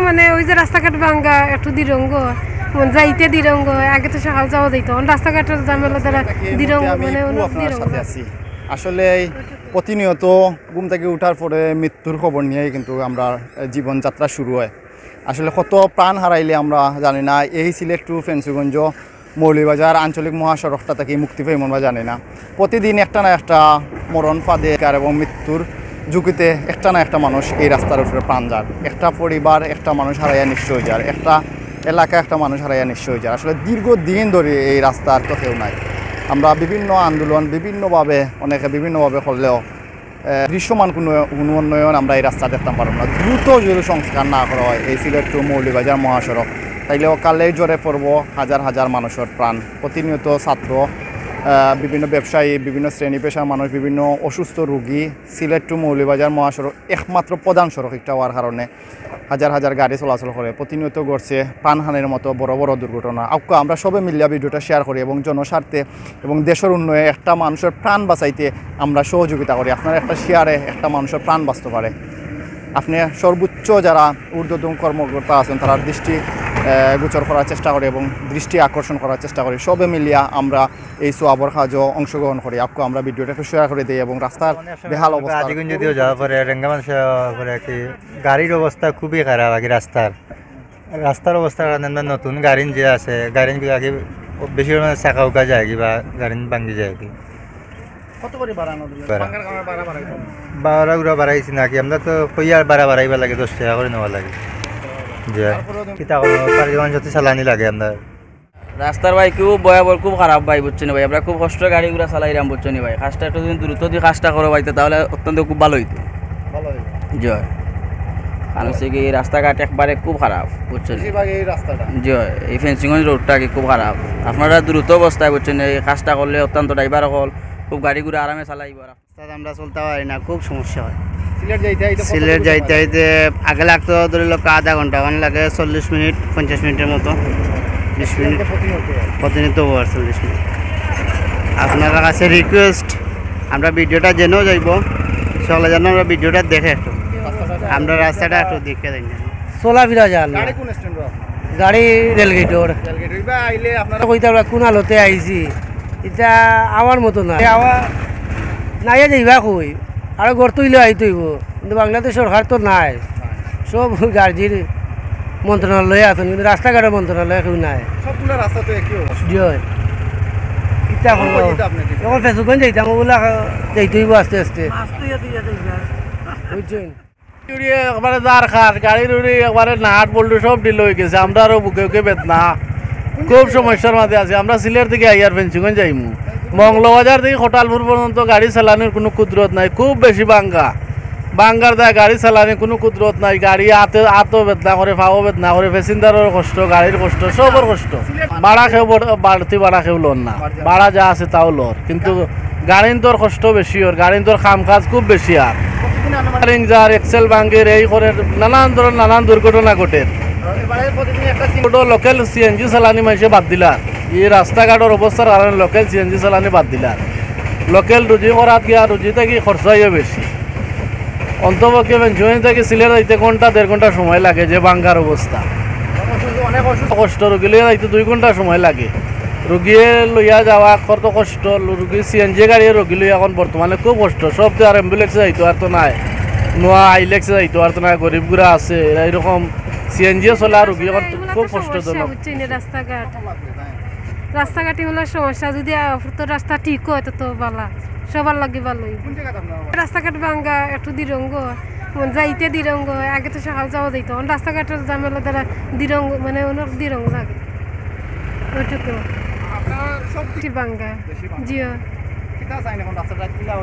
মানে ওই যে রাস্তাঘাট ভাঙ্গা একটু দিরঙ্গ যাইতে দিরঙ্গ আগে তো সকাল যাওয়া যাইতো রাস্তাঘাটের ঝামেলা দ্বারা দিরঙ্গ মানে আসলে প্রতিনিয়ত ঘুম থেকে উঠার পরে মৃত্যুর খবর নিয়েই কিন্তু আমরা জীবনযাত্রা শুরু হয়। আসলে কত প্রাণ হারাইলে আমরা জানি না। এই সিলেট টু ফেন্সিগঞ্জ মৌলভীবাজার আঞ্চলিক মহাসড়কটা থেকে মুক্তি পাই আমরা জানি না। প্রতিদিন একটা না একটা মরণ ফাঁদে এবং মৃত্যুর ঝুঁকিতে একটা না একটা মানুষ এই রাস্তার উপরে প্রাণ যার। একটা পরিবার একটা মানুষ হারাইয়া নিঃস্ব হয়ে যার, একটা এলাকা একটা মানুষ হারাইয়া নিঃস্ব হয়ে যার। আসলে দীর্ঘদিন ধরে এই রাস্তার তো কেউ নাই। আমরা বিভিন্ন আন্দোলন বিভিন্নভাবে অনেকে বিভিন্নভাবে করলেও দৃশ্যমান কোনো উন্নয়ন আমরা এই রাস্তা দেখতে পারব না। দ্রুত যদি সংস্কার না করা হয় এই সিলেট টু মৌলভীবাজার মহাসড়ক, তাইলেও কালেই জ্বরে পড়ব হাজার হাজার মানুষের প্রাণ। প্রতিনিয়ত ছাত্র, বিভিন্ন ব্যবসায়ী, বিভিন্ন শ্রেণী পেশার মানুষ, বিভিন্ন অসুস্থ রোগী সিলেট টু মৌলভীবাজার মহাসড়ক একমাত্র প্রধান সড়ক একটা হওয়ার কারণে হাজার হাজার গাড়ি চলাচল করে। প্রতিনিয়ত ঘটছে প্রাণহানির মতো বড় বড় দুর্ঘটনা। আমরা সবে মিলিয়া ভিডিওটা শেয়ার করি এবং জনস্বার্থে এবং দেশের উন্নয়নে একটা মানুষের প্রাণ বাঁচাইতে আমরা সহযোগিতা করি। আপনার একটা শেয়ারে একটা মানুষের প্রাণ বাঁচতে পারে। আপনি সর্বোচ্চ যারা ঊর্ধ্বতন কর্মকর্তা আছেন তারা দৃষ্টি গোচর করার চেষ্টা করি এবং দৃষ্টি আকর্ষণ করার চেষ্টা করি। সবে মিলিয়া আমরা এই সোয়াবর কাজও অংশগ্রহণ করি। আমরা ভিডিওটা একটু শেয়ার করে দিই এবং রাস্তার বেহাল অবস্থা যদিও যাওয়া পরে রেঙ্গামাল পরে কি গাড়ির অবস্থা খুবই খারাপ। আগে রাস্তার অবস্থা নতুন গাড়ি যে আছে গাড়ি আগে বেশি চাকা উকা যায় কি বা গাড়ি ভাঙ্গি যায় কি বাড়া উড়া বাড়াইছি নাকি আমরা তো কইয়ার বাড়াইবা লাগে 10 টাকা করে নেওয়া লাগে। চালানি লাগে আমরা রাস্তার ভাই খুব ভয়াবহ, খুব খারাপ ভাই, বুঝছেন ভাই। আমরা খুব কষ্ট গাড়িগুলো চালাইলাম, বুঝছেন ভাই। কাজটা একটু যদি দ্রুত দিয়ে কাজটা করো ভাই তাহলে অত্যন্ত খুব ভালো হইতো। জয় কারণ হচ্ছে কি রাস্তাঘাট একবারে খুব খারাপ, বুঝছেন। জয় এই ফেন্সিগঞ্জ রোডটা কি খুব খারাপ। আপনারা দ্রুত অবস্থায়, বুঝছেন, এই কাজটা করলে অত্যন্ত ড্রাইভার হল খুব গাড়িগুলো আরামে চালাইব। রাস্তাতে আমরা চলতে পারি না, খুব সমস্যা হয়। সিলেট যাইতে যাইতে আগে লাগতো ধরে লোক আধা ঘন্টা, ওখানে লাগে 40 মিনিট 50 মিনিটের মতো, 20 মিনিট প্রতিনিয়ত 40 মিনিট। আপনার কাছে রিকোয়েস্ট, আমরা ভিডিওটা জেনেও যাইব, সকলে যেন আমরা ভিডিওটা দেখে একটু আমরা রাস্তাটা একটু দেখে যাই। চলাফেরা যান গাড়ি রেলগেটর কইতে কোন আলোতে আইছি এটা আমার মতো না, আমার নাই যাইবা কই আর গড় তুইলে আই তৈব। কিন্তু বাংলাদেশ সরকার তো নাই, সব গার্জির মন্ত্রণালয়ে আছেন কিন্তু রাস্তাঘাটের মন্ত্রণালয়ে কেউ নাই। এখন ফেসবুক যাইতাম ওগুলা যাইতে হইব আস্তে আস্তে, বুঝছেন। একবারে দাঁড় খাট গাড়ির উড়ি একবারে নাট বল্টু সব ডিল হয়ে গেছে। আমরা আরো বুকে বুকে বেদনা, খুব সমস্যার মাঝে আছি। আমরা সিলেট থেকে আইয়ার ফেন্সিগঞ্জ যাইমু, মংলবাজার থেকে হোটালপুর পর্যন্ত গাড়ি চালানোর কোনো কুদরত নাই, খুব বেশি বাঙ্গার দেয় গাড়ি চালানোর কোনো কুদরত নাই। গাড়ি আতো বেদনা করে, পাও বেদনা করে, প্যাসেঞ্জারের কষ্ট, গাড়ির কষ্ট, সবর কষ্ট। ভাড়া খেয়েও বাড়তি ভাড়া খেয়েও লোন না, ভাড়া যা আছে তাও লোর, কিন্তু গাড়ির তোর কষ্ট বেশি, ওর গাড়ির তোর কাম কাজ খুব বেশি। আর যার এক্সেল ভাঙ্গের এই করে নানান দুর্ঘটনা ঘটে। লোকাল সিএনজি চালানি মানুষে বাদ দিলার, এই রাস্তাঘাটের অবস্থার কারণে লোকাল সিএনজি চালানি বাদ দিলার। লোকাল রুজি করাত গিয়া রুজি থেকে খরচাইও বেশি। অন্তপক্ষে পেনশন থেকে সিলেট যাইতে ঘন্টা 1.5 ঘন্টা সময় লাগে, যে বাঙ্গার অবস্থা কষ্ট। রুগী লইয়া যাইতে 2 ঘন্টা সময় লাগে। রুগীয়ে লইয়া যাওয়া কত কষ্ট। রুগী সিএনজি গাড়ি রুগী লইয়া এখন বর্তমানে খুব কষ্ট। সব তো আর অ্যাম্বুলেন্সে যাইতো আর তো নাই, নোয়া আইলেক্সে যাইতো আর তো নাই, গরিব গুড়া আছে এইরকম সিএনজিও চলা রুগী এখন খুব কষ্টজনক। রাস্তাঘাটি হলো সমস্যা, যদি রাস্তা ঠিক হয় তো ভালো, সবার লাগে ভালো। রাস্তাঘাট ভাঙ্গা একটু দিরঙ্গ যাইতে দিরঙ্গ আগে তো সকাল যাওয়া যাইতো রাস্তাঘাটের ঝামেলা দ্বারা দিরঙ্গ মানে অনেক দিরঙ্গ লাগে ওইটুকু ভাঙ্গা। জিও